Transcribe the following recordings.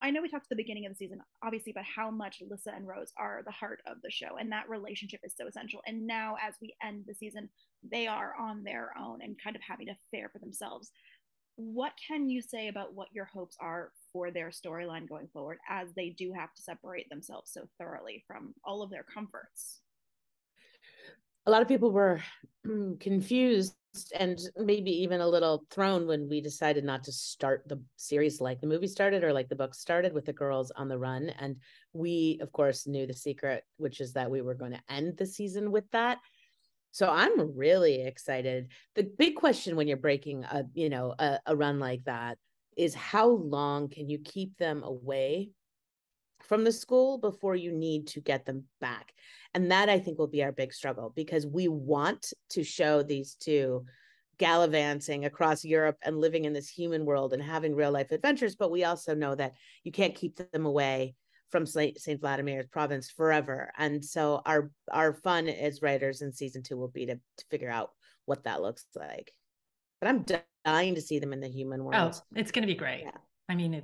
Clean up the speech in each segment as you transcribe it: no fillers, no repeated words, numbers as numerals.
I know we talked at the beginning of the season, obviously, about how much Lissa and Rose are the heart of the show, and that relationship is so essential. And now, as we end the season, they are on their own and kind of having to fare for themselves. What can you say about what your hopes are for their storyline going forward, as they do have to separate themselves so thoroughly from all of their comforts? A lot of people were confused and maybe even a little thrown when we decided not to start the series like the movie started or like the book started, with the girls on the run. And we, of course, knew the secret, which is that we were going to end the season with that. So I'm really excited. The big question when you're breaking a run like that is, how long can you keep them away from the school before you need to get them back? And that, I think, will be our big struggle, because we want to show these two gallivanting across Europe and living in this human world and having real life adventures. But we also know that you can't keep them away from St. Vladimir's province forever. And so our fun as writers in season 2 will be to figure out what that looks like. But I'm dying to see them in the human world. Oh, it's going to be great. Yeah. I mean,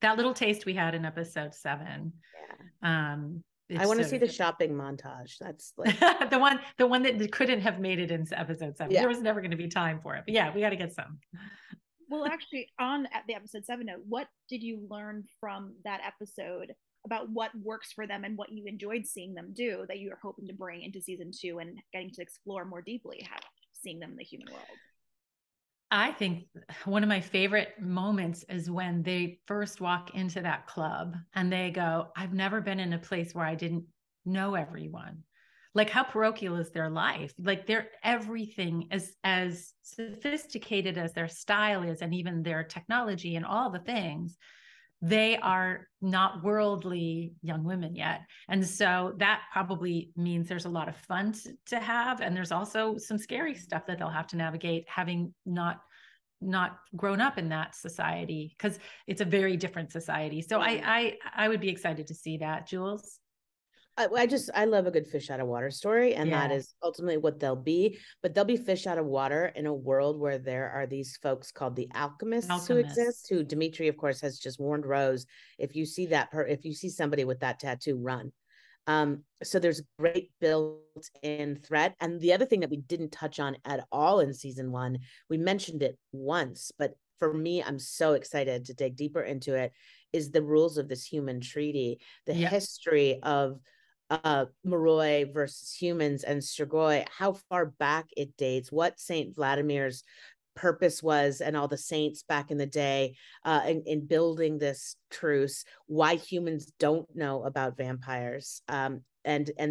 that little taste we had in episode 7. Yeah. I want to see the shopping montage. That's like the one that couldn't have made it into episode 7. Yeah. There was never going to be time for it. But yeah, we got to get some. Well, actually, on the episode 7 note, what did you learn from that episode about what works for them and what you enjoyed seeing them do that you are hoping to bring into season 2 and getting to explore more deeply, how seeing them in the human world? I think one of my favorite moments is when they first walk into that club and they go, I've never been in a place where I didn't know everyone. Like, how parochial is their life? Like, their everything is as sophisticated as their style is, and even their technology and all the things. They are not worldly young women yet. And so that probably means there's a lot of fun to have. And there's also some scary stuff that they'll have to navigate, having not grown up in that society, because it's a very different society. So yeah. I would be excited to see that. Jules? I love a good fish out of water story, and that is ultimately what they'll be. But they'll be fish out of water in a world where there are these folks called the alchemists who exist. Who Dimitri, of course, has just warned Rose: if you see if you see somebody with that tattoo, run. So there's great built-in threat. And the other thing that we didn't touch on at all in season 1, we mentioned it once, but for me, I'm so excited to dig deeper into it, is the rules of this human treaty, the history of Moroi versus humans and Strigoi, how far back it dates, what Saint Vladimir's purpose was, and all the saints back in the day in building this truce, why humans don't know about vampires, and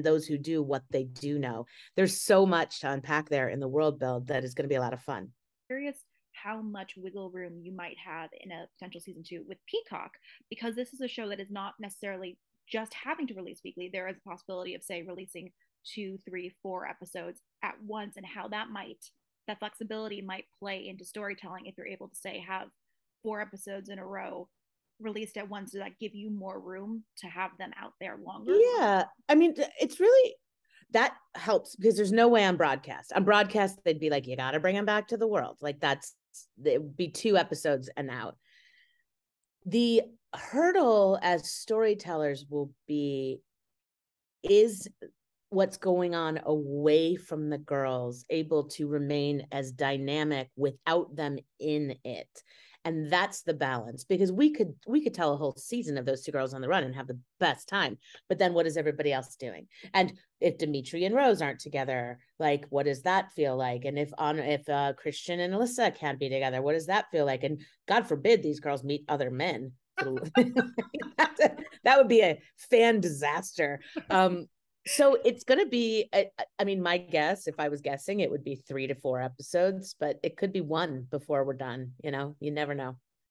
those who do, what they do know. There's so much to unpack there in the world build that is going to be a lot of fun. Curious how much wiggle room you might have in a potential season 2 with Peacock, because this is a show that is not necessarily just having to release weekly. There is a possibility of, say, releasing 2, 3, 4 episodes at once, and how that flexibility might play into storytelling if you're able to, say, have 4 episodes in a row released at once. Does that give you more room to have them out there longer? Yeah, I mean, it's really, that helps, because there's no way on broadcast they'd be like, you got to bring them back to the world. Like, it would be 2 episodes and out. The hurdle as storytellers will be, is what's going on away from the girls able to remain as dynamic without them in it? And that's the balance, because we could tell a whole season of those 2 girls on the run and have the best time, but then what is everybody else doing? And if Dimitri and Rose aren't together, like, what does that feel like? And if Christian and Alyssa can't be together, what does that feel like? And God forbid these girls meet other men. That would be a fan disaster. So it's going to be, I mean, my guess, if I was guessing, it would be 3 to 4 episodes, but it could be 1 before we're done. You never know.